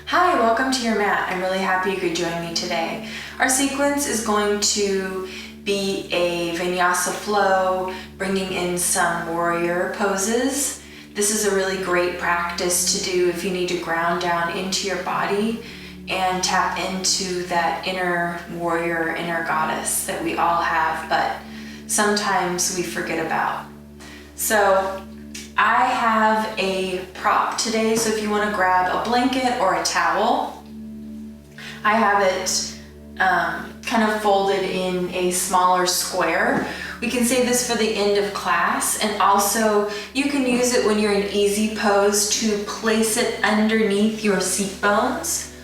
Hi, welcome to your mat. I'm really happy you could join me today. Our sequence is going to be a Vinyasa flow, bringing in some warrior poses. This is a really great practice to do if you need to ground down into your body and tap into that inner warrior, inner goddess that we all have, but sometimes we forget about. So I have a prop today, so if you want to grab a blanket or a towel, I have it kind of folded in a smaller square. We can save this for the end of class, and also you can use it when you're in easy pose to place it underneath your seat bones,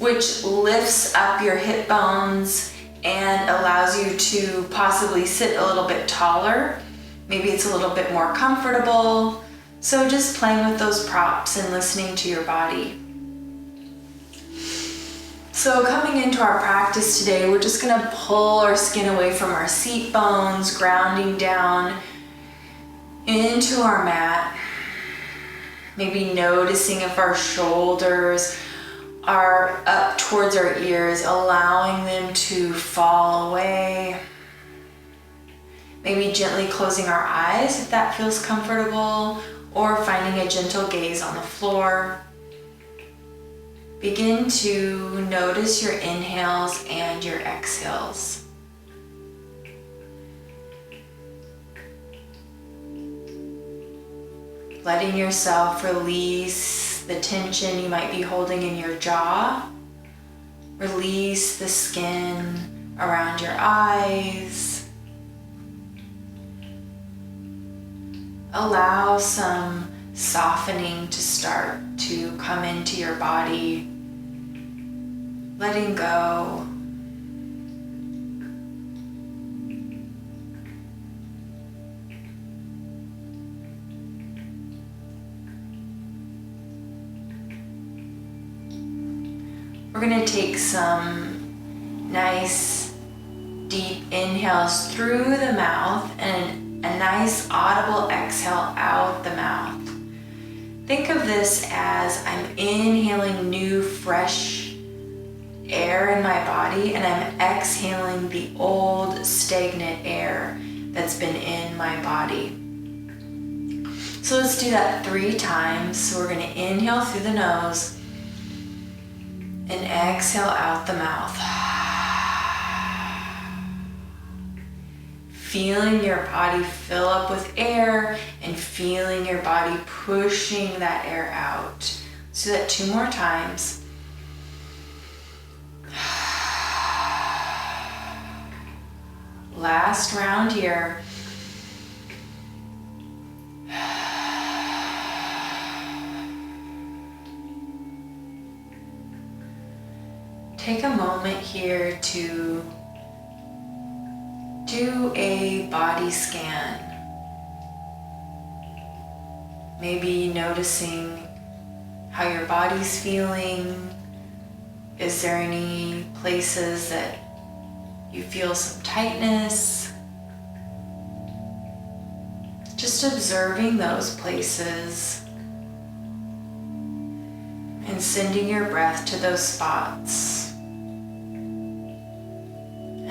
which lifts up your hip bones and allows you to possibly sit a little bit taller. Maybe it's a little bit more comfortable. So just playing with those props and listening to your body. So coming into our practice today, we're just gonna pull our skin away from our seat bones, grounding down into our mat. Maybe noticing if our shoulders are up towards our ears, allowing them to fall away. Maybe gently closing our eyes if that feels comfortable, or finding a gentle gaze on the floor. Begin to notice your inhales and your exhales. Letting yourself release the tension you might be holding in your jaw. Release the skin around your eyes. Allow some softening to start to come into your body, letting go. We're going to take some nice deep inhales through the mouth and a nice audible exhale out the mouth. Think of this as I'm inhaling new, fresh air in my body, and I'm exhaling the old, stagnant air that's been in my body. So let's do that 3 times. So we're going to inhale through the nose and exhale out the mouth. Feeling your body fill up with air and feeling your body pushing that air out. Let's do that 2 more times. Last round here. Take a moment here to do a body scan. Maybe noticing how your body's feeling. Is there any places that you feel some tightness? Just observing those places and sending your breath to those spots.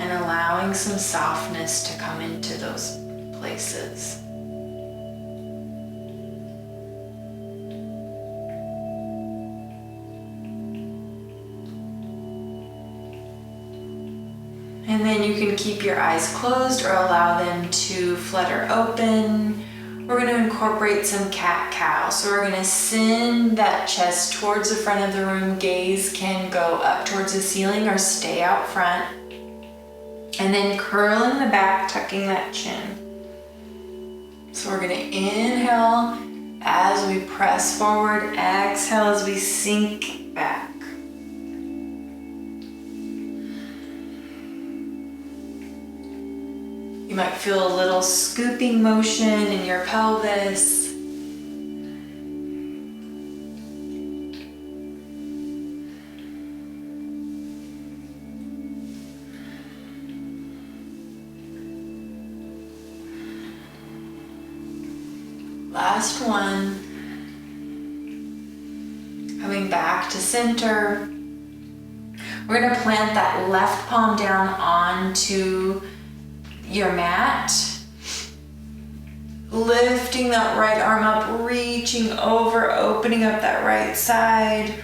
And allowing some softness to come into those places. And then you can keep your eyes closed or allow them to flutter open. We're going to incorporate some cat-cow. So we're going to send that chest towards the front of the room. Gaze can go up towards the ceiling or stay out front. And then curling the back, tucking that chin. So we're going to inhale as we press forward, exhale as we sink back. You might feel a little scooping motion in your pelvis. Last one. Coming back to center. We're going to plant that left palm down onto your mat. Lifting that right arm up, reaching over, opening up that right side.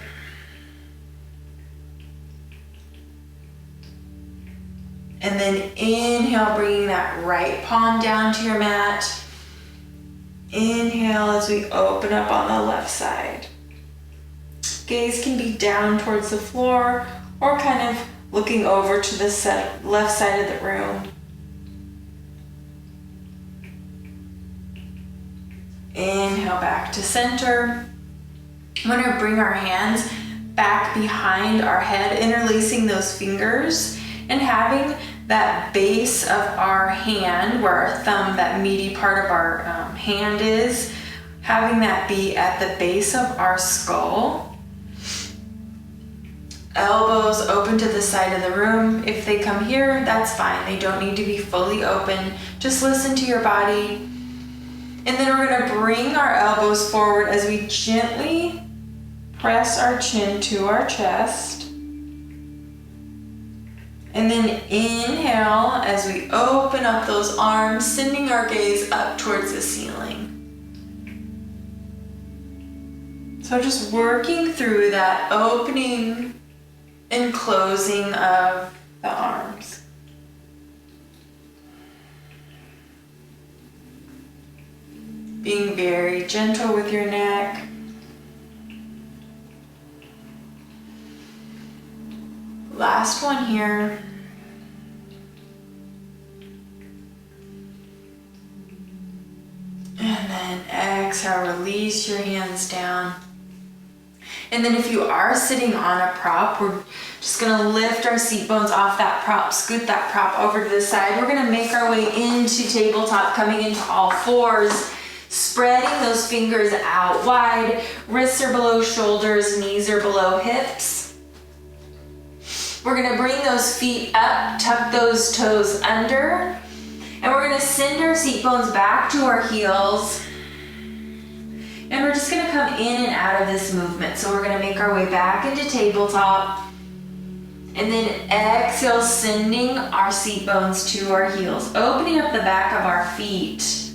And then inhale, bringing that right palm down to your mat. Inhale as we open up on the left side. Gaze can be down towards the floor or kind of looking over to the left side of the room. Inhale back to center. I'm going to bring our hands back behind our head, interlacing those fingers and having that base of our hand, where our thumb, that meaty part of our hand is, having that be at the base of our skull. Elbows open to the side of the room. If they come here, that's fine. They don't need to be fully open. Just listen to your body. And then we're going to bring our elbows forward as we gently press our chin to our chest. And then inhale as we open up those arms, sending our gaze up towards the ceiling. So just working through that opening and closing of the arms. Being very gentle with your neck. Last one here. And then exhale, release your hands down. And then if you are sitting on a prop, we're just gonna lift our seat bones off that prop, scoot that prop over to the side. We're gonna make our way into tabletop, coming into all fours. Spreading those fingers out wide. Wrists are below shoulders, knees are below hips. We're gonna bring those feet up, tuck those toes under, and we're gonna send our seat bones back to our heels. And we're just gonna come in and out of this movement. So we're gonna make our way back into tabletop, and then exhale, sending our seat bones to our heels, opening up the back of our feet.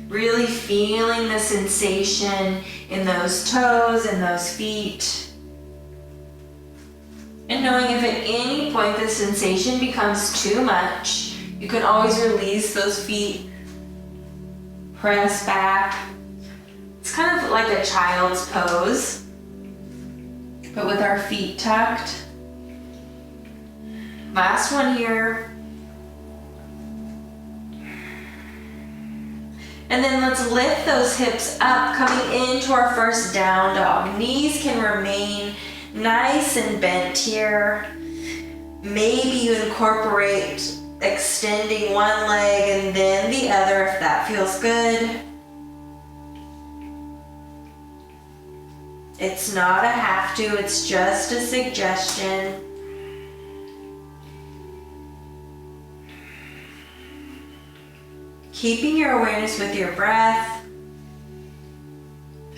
Really feeling the sensation in those toes and those feet. And knowing if at any point the sensation becomes too much, you can always release those feet, press back. It's kind of like a child's pose, but with our feet tucked. Last one here. And then let's lift those hips up, coming into our first down dog. Knees can remain nice and bent here. Maybe you incorporate extending one leg and then the other if that feels good. It's not a have to, it's just a suggestion. Keeping your awareness with your breath.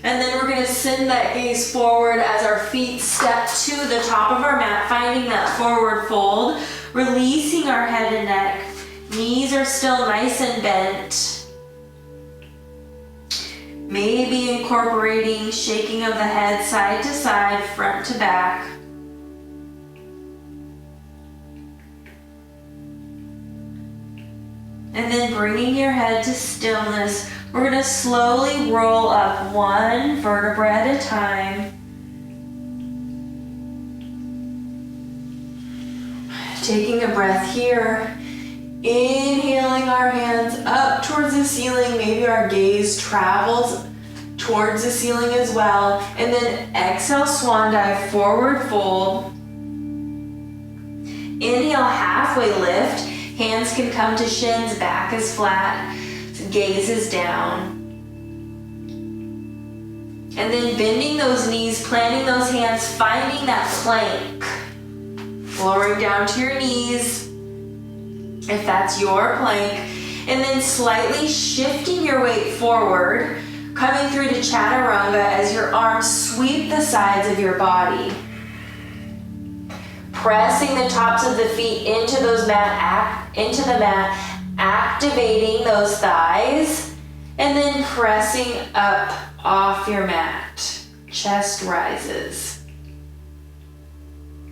And then we're going to send that gaze forward as our feet step to the top of our mat, finding that forward fold, releasing our head and neck. Knees are still nice and bent. Maybe incorporating shaking of the head side to side, front to back. And then bringing your head to stillness, we're going to slowly roll up one vertebra at a time. Taking a breath here. Inhaling our hands up towards the ceiling. Maybe our gaze travels towards the ceiling as well. And then exhale, swan dive, forward fold. Inhale, halfway lift. Hands can come to shins, back is flat, gaze is down. And then bending those knees, planting those hands, finding that plank. Lowering down to your knees, if that's your plank. And then slightly shifting your weight forward, Coming through to Chaturanga as your arms sweep the sides of your body. Pressing the tops of the feet into the mat, activating those thighs, and then pressing up off your mat. Chest rises.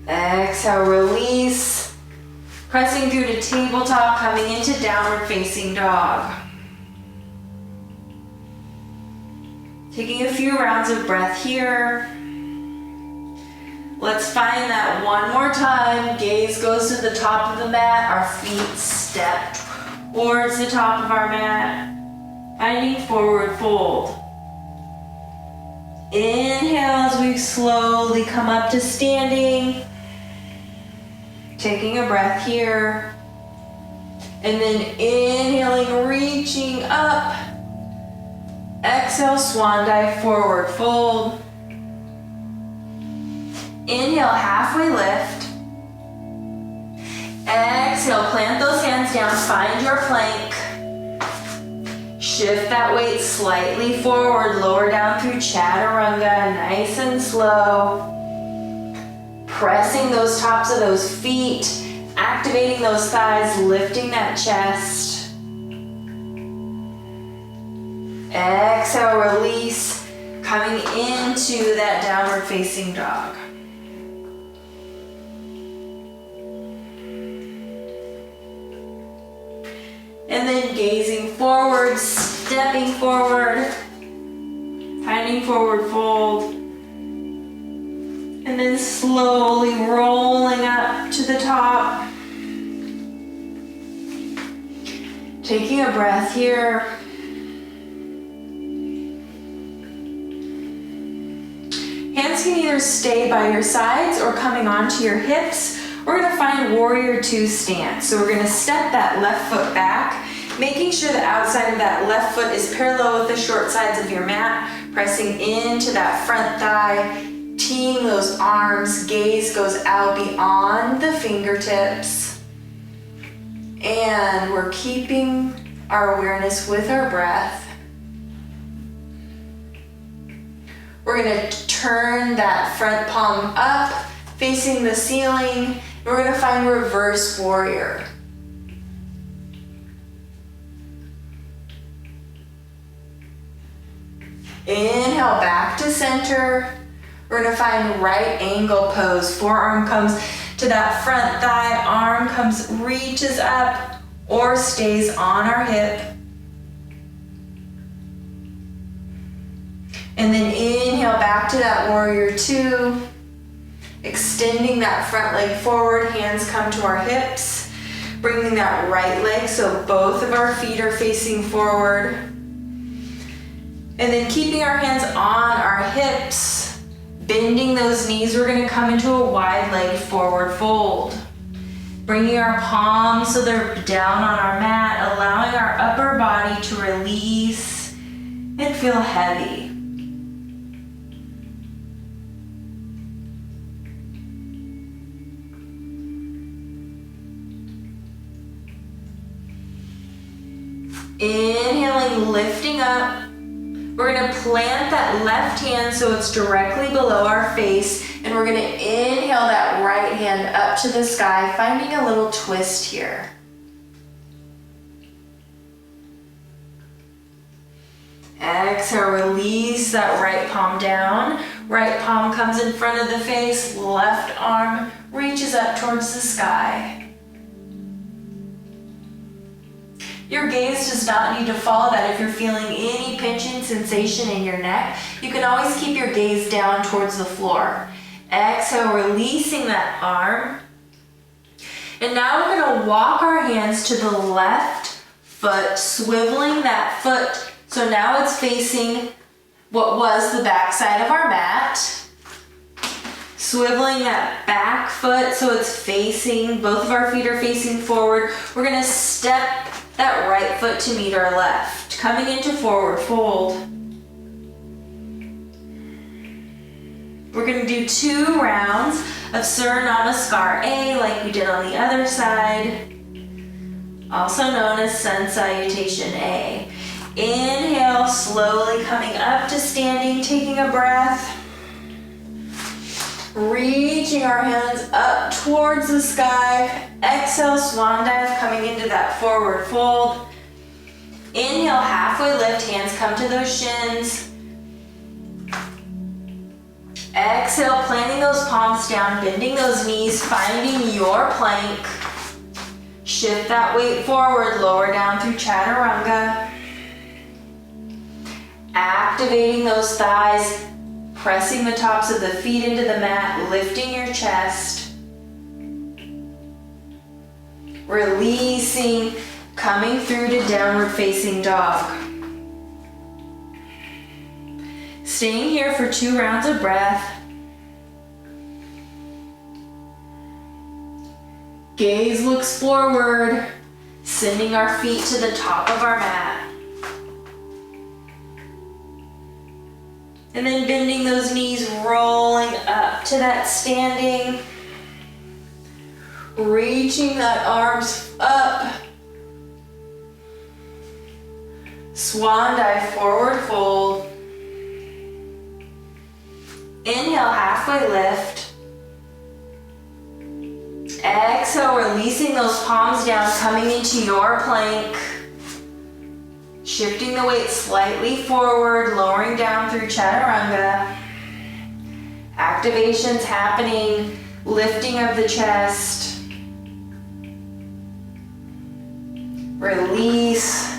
Exhale, release. Pressing through to tabletop, coming into downward facing dog. Taking a few rounds of breath here. Let's find that one more time. Gaze goes to the top of the mat. Our feet step towards the top of our mat. Finding forward fold. Inhale as we slowly come up to standing. Taking a breath here. And then inhaling, reaching up. Exhale, swan dive, forward fold. Inhale, halfway lift. Exhale, plant those hands down, find your plank. Shift that weight slightly forward, lower down through Chaturanga, nice and slow. Pressing those tops of those feet, activating those thighs, lifting that chest. Exhale, release, coming into that downward facing dog. And then gazing forward, stepping forward, finding forward fold. And then slowly rolling up to the top. Taking a breath here. Hands can either stay by your sides or coming onto your hips. We're going to find warrior two stance. So we're going to step that left foot back, making sure the outside of that left foot is parallel with the short sides of your mat, pressing into that front thigh, teeing those arms, gaze goes out beyond the fingertips. And we're keeping our awareness with our breath. We're going to turn that front palm up, facing the ceiling. We're going to find reverse warrior. Inhale, back to center. We're going to find right angle pose. Forearm comes to that front thigh, arm comes, reaches up or stays on our hip. And then inhale back to that warrior two. Extending that front leg forward, hands come to our hips. Bringing that right leg so both of our feet are facing forward. And then keeping our hands on our hips, bending those knees, we're going to come into a wide leg forward fold. Bringing our palms so they're down on our mat, allowing our upper body to release and feel heavy. Inhaling, lifting up. We're going to plant that left hand so it's directly below our face, and we're going to inhale that right hand up to the sky, finding a little twist here. Exhale, release that right palm down. Right palm comes in front of the face, left arm reaches up towards the sky. Your gaze does not need to follow that. If you're feeling any pinching sensation in your neck, you can always keep your gaze down towards the floor. Exhale, releasing that arm. And now we're going to walk our hands to the left foot, swiveling that foot. So now it's facing what was the back side of our mat. Swiveling that back foot so it's facing, both of our feet are facing forward. We're going to step that right foot to meet our left, coming into forward fold. We're going to do 2 rounds of Surya Namaskar A like we did on the other side, also known as Sun Salutation A. Inhale, slowly coming up to standing, taking a breath. Reaching our hands up towards the sky. Exhale, swan dive, coming into that forward fold. Inhale, halfway lift, hands come to those shins. Exhale, planting those palms down, bending those knees, finding your plank. Shift that weight forward, lower down through chaturanga. Activating those thighs, pressing the tops of the feet into the mat, lifting your chest. Releasing, coming through to downward facing dog. Staying here for 2 rounds of breath. Gaze looks forward, sending our feet to the top of our mat. And then bending those knees, rolling up to that standing. Reaching that arms up. Swan dive, forward fold. Inhale, halfway lift. Exhale, releasing those palms down, coming into your plank. Shifting the weight slightly forward, lowering down through chaturanga. Activations happening, lifting of the chest. Release,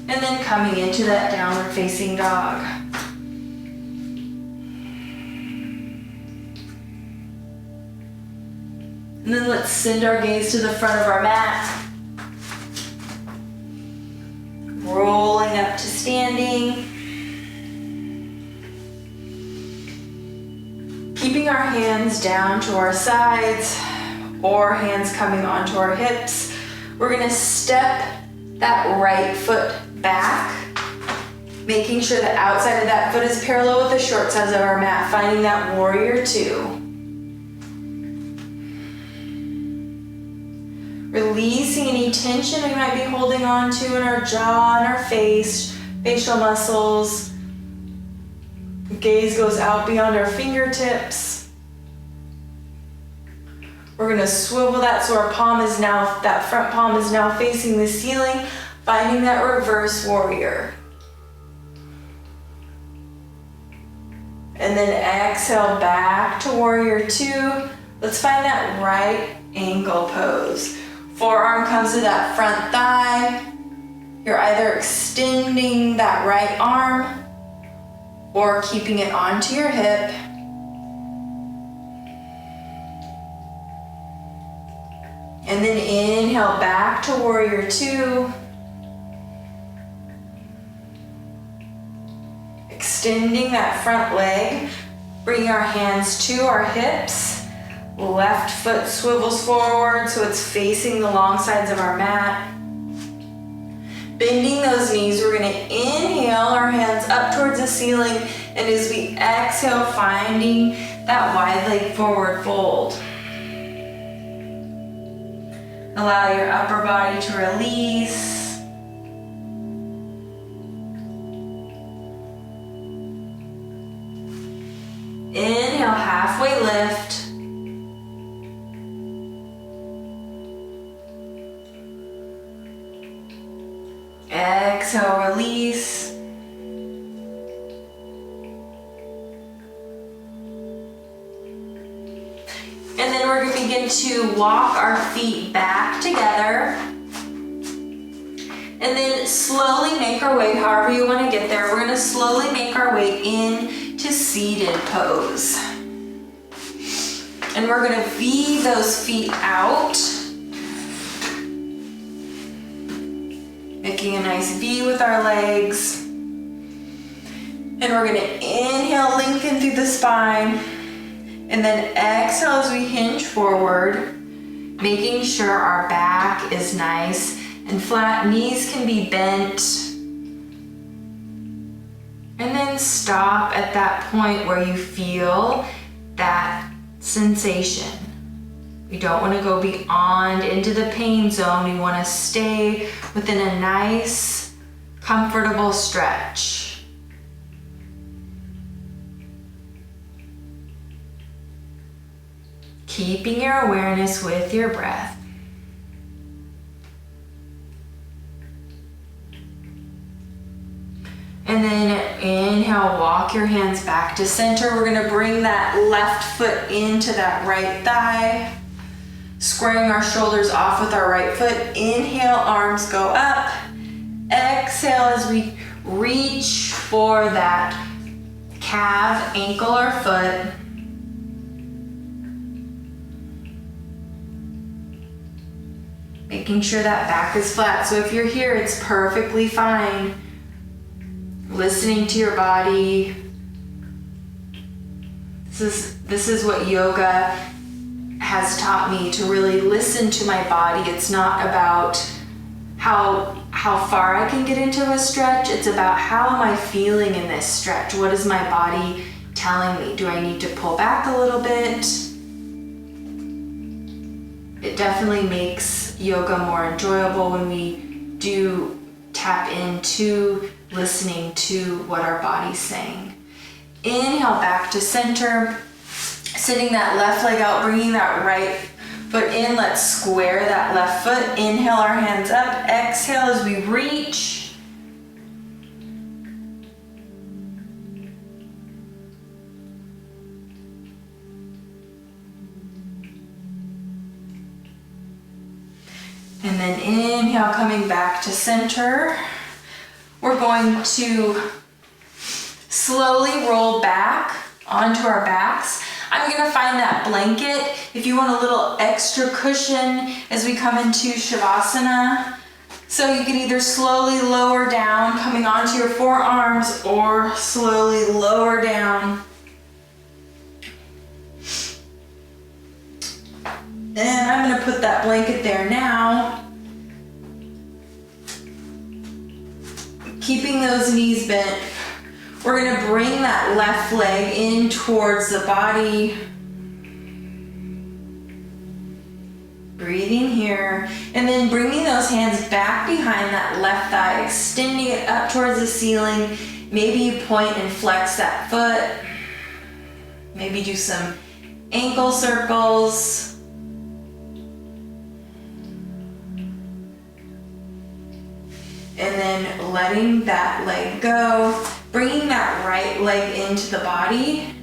and then coming into that downward facing dog. And then let's send our gaze to the front of our mat. Rolling up to standing. Keeping our hands down to our sides or hands coming onto our hips. We're gonna step that right foot back, making sure the outside of that foot is parallel with the short sides of our mat, finding that warrior 2. Releasing any tension we might be holding on to in our jaw and our face, facial muscles. Gaze goes out beyond our fingertips. We're gonna swivel that so our palm is now, that front palm is now facing the ceiling, finding that reverse warrior. And then exhale back to warrior 2. Let's find that right angle pose. Forearm comes to that front thigh. You're either extending that right arm or keeping it onto your hip. And then inhale back to warrior 2. Extending that front leg, bringing our hands to our hips. Left foot swivels forward so it's facing the long sides of our mat. Bending those knees, we're gonna inhale our hands up towards the ceiling, and as we exhale, finding that wide leg forward fold. Allow your upper body to release. Inhale, halfway lift. Exhale, release. And then we're going to begin to walk our feet back together. And then slowly make our way, however you want to get there, we're going to slowly make our way into seated pose. And we're going to V those feet out. Making a nice V with our legs. And we're going to inhale, lengthen through the spine. And then exhale as we hinge forward, making sure our back is nice and flat. Knees can be bent. And then stop at that point where you feel that sensation. We don't want to go beyond into the pain zone. We want to stay within a nice, comfortable stretch. Keeping your awareness with your breath. And then inhale, walk your hands back to center. We're gonna bring that left foot into that right thigh, squaring our shoulders off with our right foot. Inhale, arms go up. Exhale as we reach for that calf, ankle, or foot. Making sure that back is flat. So if you're here, it's perfectly fine. Listening to your body. This is what yoga has taught me, to really listen to my body. It's not about how far I can get into a stretch. It's about how am I feeling in this stretch? What is my body telling me? Do I need to pull back a little bit? It definitely makes yoga more enjoyable when we do tap into listening to what our body's saying. Inhale back to center, sitting that left leg out, bringing that right foot in. Let's square that left foot. Inhale, our hands up. Exhale as we reach. And then inhale, coming back to center. We're going to slowly roll back onto our backs. I'm gonna find that blanket if you want a little extra cushion as we come into Shavasana. So you can either slowly lower down, coming onto your forearms, or slowly lower down. And I'm gonna put that blanket there now. Keeping those knees bent. We're gonna bring that left leg in towards the body. Breathing here. And then bringing those hands back behind that left thigh, extending it up towards the ceiling. Maybe you point and flex that foot. Maybe do some ankle circles. And then letting that leg go, bringing that right leg into the body.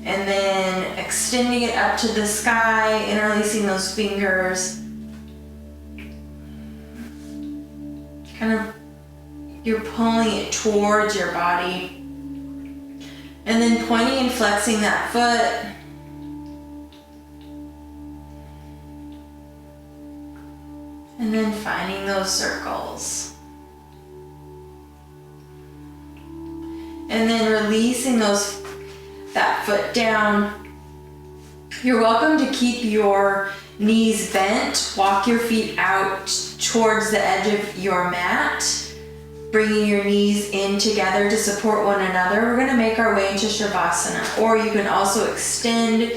And then extending it up to the sky, interlacing those fingers. Kind of, you're pulling it towards your body. And then pointing and flexing that foot. And then finding those circles. And then releasing that foot down. You're welcome to keep your knees bent. Walk your feet out towards the edge of your mat. Bringing your knees in together to support one another. We're going to make our way into Shavasana. Or you can also extend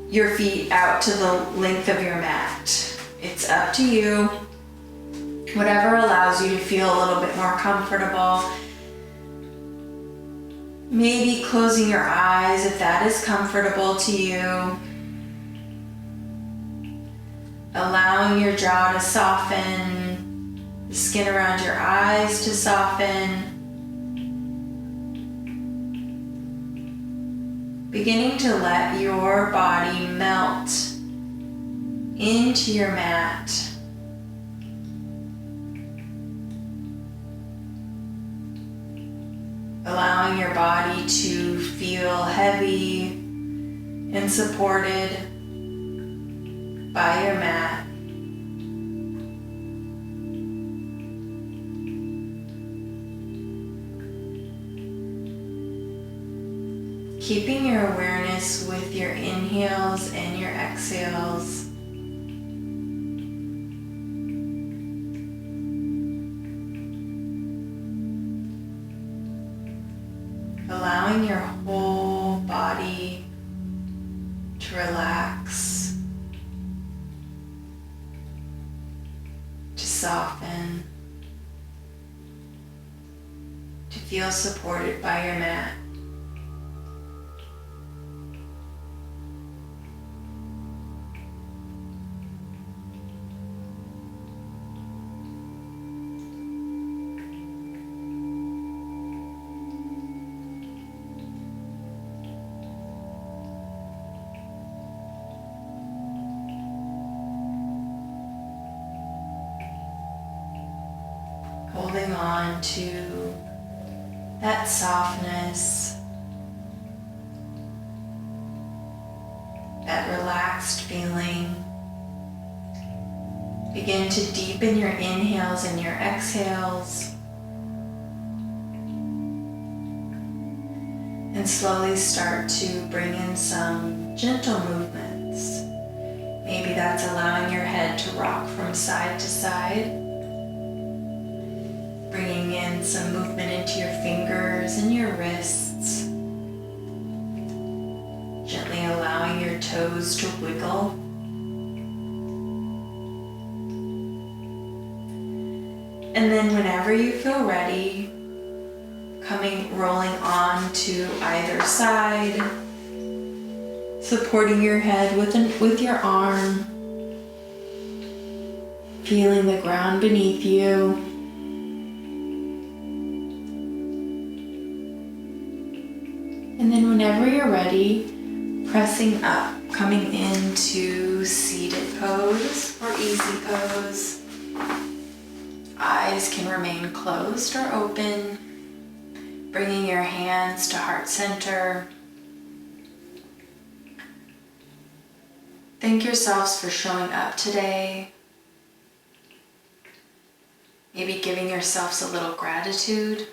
your feet out to the length of your mat. It's up to you. Whatever allows you to feel a little bit more comfortable. Maybe closing your eyes if that is comfortable to you. Allowing your jaw to soften, the skin around your eyes to soften. Beginning to let your body melt into your mat. Allowing your body to feel heavy and supported by your mat. Keeping your awareness with your inhales and your exhales. Allowing your whole body to relax. Feel supported by your mat. Holding on to that softness, that relaxed feeling. Begin to deepen your inhales and your exhales, and slowly start to bring in some gentle movements. Maybe that's allowing your head to rock from side to side. Bringing in some movement into your fingers and your wrists. Gently allowing your toes to wiggle. And then whenever you feel ready, rolling on to either side, supporting your head with your arm, feeling the ground beneath you. And then whenever you're ready, pressing up, coming into seated pose or easy pose. Eyes can remain closed or open, bringing your hands to heart center. Thank yourselves for showing up today. Maybe giving yourselves a little gratitude.